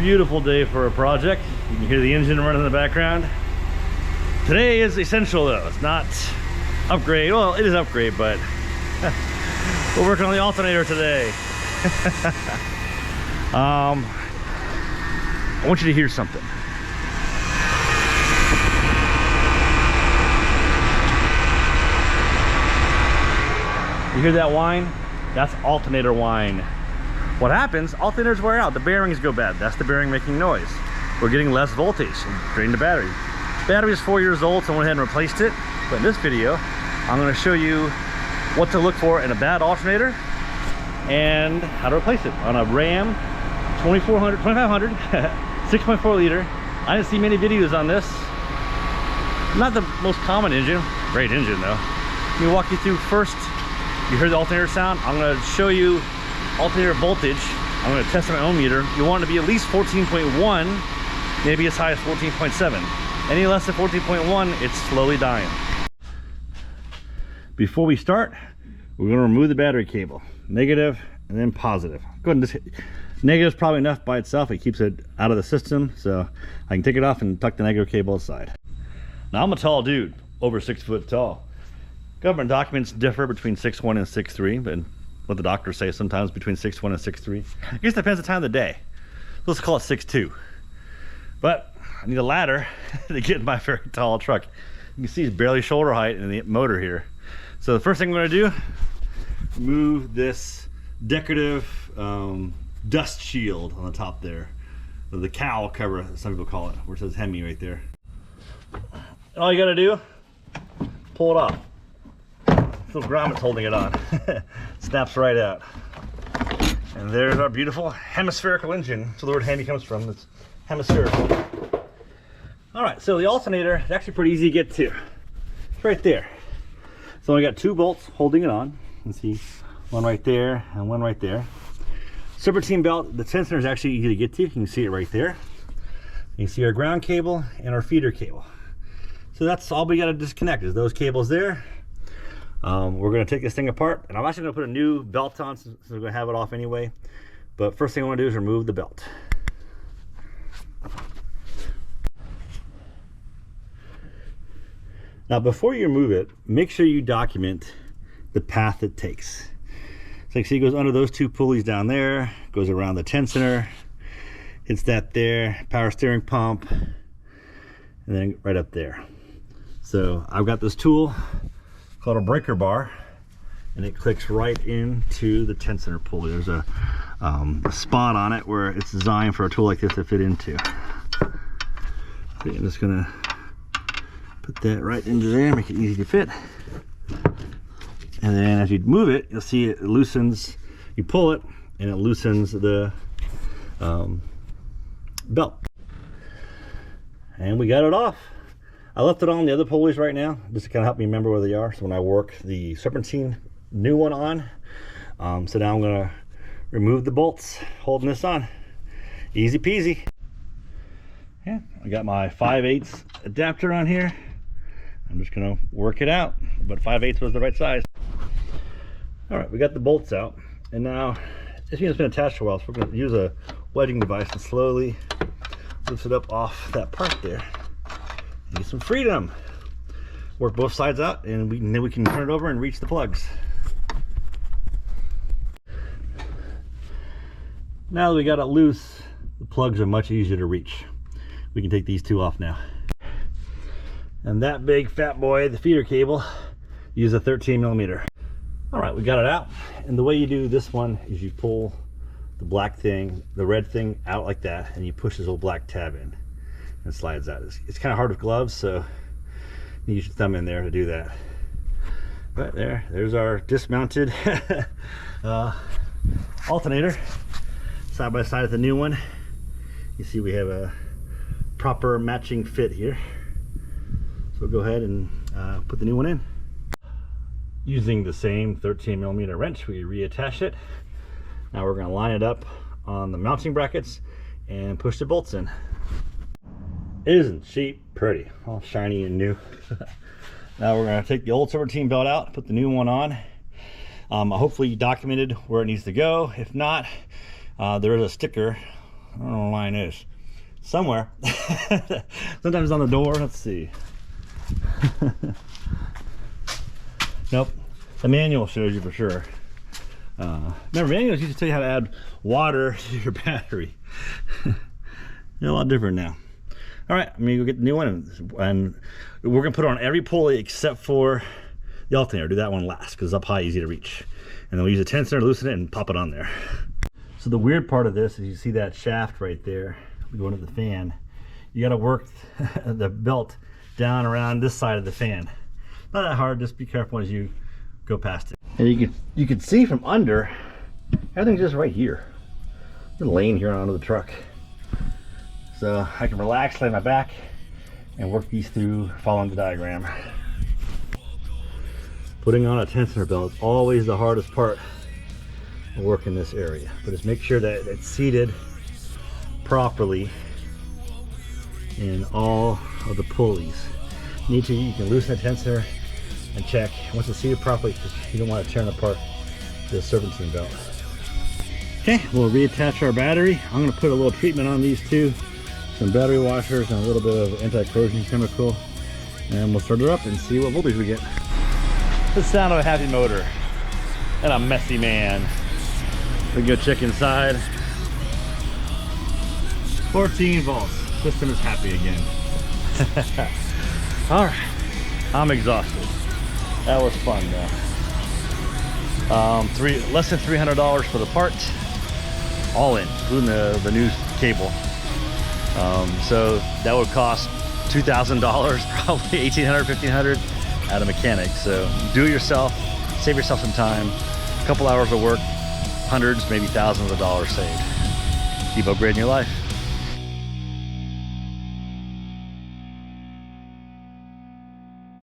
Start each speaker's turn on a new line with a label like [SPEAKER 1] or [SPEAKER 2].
[SPEAKER 1] beautiful day for a project. You can hear the engine running in the background. Today is essential though. It's not upgrade. Well, it is upgrade, but we're working on the alternator today. I want you to hear something. You hear that whine? That's alternator whine. What happens, alternators wear out, the bearings go bad. That's the bearing making noise. We're getting less voltage and drain the battery. Battery is 4 years old, so I went ahead and replaced it. But in this video, I'm gonna show you what to look for in a bad alternator and how to replace it on a Ram 2500, 6.4 liter. I didn't see many videos on this. Not the most common engine, great engine though. Let me walk you through first. You heard the alternator sound. I'm going to show you alternator voltage. I'm going to test my own meter. You want it to be at least 14.1, maybe as high as 14.7. Any less than 14.1, it's slowly dying. Before we start, we're going to remove the battery cable, negative and then positive. Go ahead and just hit. Negative is probably enough by itself. It keeps it out of the system, so I can take it off and tuck the negative cable aside. Now I'm a tall dude, over 6 foot tall. Government documents differ between 6'1" and 6'3", but what the doctors say sometimes between 6'1" and 6'3". I guess it depends the time of the day. Let's call it 6'2". But I need a ladder to get in my very tall truck. You can see it's barely shoulder height in the motor here. So the first thing I'm going to do, remove this decorative dust shield on the top there, or the cowl cover, as some people call it, where it says Hemi right there. And all you got to do, pull it off. Little grommets holding it on. Snaps right out. And there's our beautiful hemispherical engine. So the word Hemi comes from. It's hemispherical. Alright, so the alternator is actually pretty easy to get to. It's right there. So I got 2 bolts holding it on. You can see one right there and one right there. Serpentine belt, the tensioner is actually easy to get to. You can see it right there. You can see our ground cable and our feeder cable. So that's all we got to disconnect is those cables there. We're going to take this thing apart, and I'm actually going to put a new belt on since we're going to have it off anyway. But first thing I want to do is remove the belt. Now before you remove it, make sure you document the path it takes. So you can see it goes under those 2 pulleys down there, goes around the tensioner, hits that there, power steering pump, and then right up there. So I've got this tool called a breaker bar, and it clicks right into the tensioner pulley. There's a spot on it where it's designed for a tool like this to fit into. So I'm just gonna put that right into there, make it easy to fit. And then as you move it, you'll see it loosens. You pull it, and it loosens the belt. And we got it off. I left it on the other pulleys right now, just to kind of help me remember where they are. So when I work the Serpentine new one on, so now I'm gonna remove the bolts holding this on. Easy peasy. Yeah, I got my 5/8 adapter on here. I'm just gonna work it out, but 5/8 was the right size. All right, we got the bolts out, and now this unit's been attached for a while, so we're gonna use a wedging device and slowly lift it up off that part there. Get some freedom. Work both sides out, and then we can turn it over and reach the plugs. Now that we got it loose, the plugs are much easier to reach. We can take these 2 off now. And that big fat boy, the feeder cable, use a 13mm. All right, we got it out. And the way you do this one is you pull the black thing, the red thing out like that, and you push this little black tab in. And slides out. It's kind of hard with gloves, so you use your thumb in there to do that. But there's our dismounted alternator, side by side with the new one. You see we have a proper matching fit here. So we'll go ahead and put the new one in. Using the same 13mm wrench, we reattach it. Now we're going to line it up on the mounting brackets and push the bolts in. Isn't she pretty? All shiny and new. Now we're going to take the old Serpentine belt out, put the new one on. Hopefully you documented where it needs to go. If not, there is a sticker I don't know where mine is. Somewhere. Sometimes on the door. Let's see. Nope. The manual shows you for sure. Remember, manuals used to tell you how to add water to your battery. They're a lot different now. All right, I'm gonna go get the new one, and we're gonna put it on every pulley except for the alternator. Do that one last because it's up high, easy to reach. And then we use a tensioner to loosen it and pop it on there. So the weird part of this is you see that shaft right there going to the fan. You got to work the belt down around this side of the fan. Not that hard, just be careful as you go past it. And you can see from under, everything's just right here. Just laying here onto the truck. So I can relax, lay my back, and work these through following the diagram. Putting on a tensioner belt is always the hardest part of working this area. But just make sure that it's seated properly in all of the pulleys. You can loosen the tensioner and check. Once it's seated properly, because you don't want to tear apart the serpentine belt. Okay, we'll reattach our battery. I'm going to put a little treatment on these two, some battery washers and a little bit of anti-corrosion chemical, and we'll start it up and see what voltage we get. The sound of a happy motor and a messy man. We can go check inside. 14 volts. System is happy again. All right, I'm exhausted. That was fun though. Less than $300 for the part, all in, including the new cable. So that would cost $2,000, probably $1,800, $1,500 at a mechanic. So do it yourself, save yourself some time, a couple hours of work, hundreds, maybe thousands of dollars saved. Keep upgrading your life.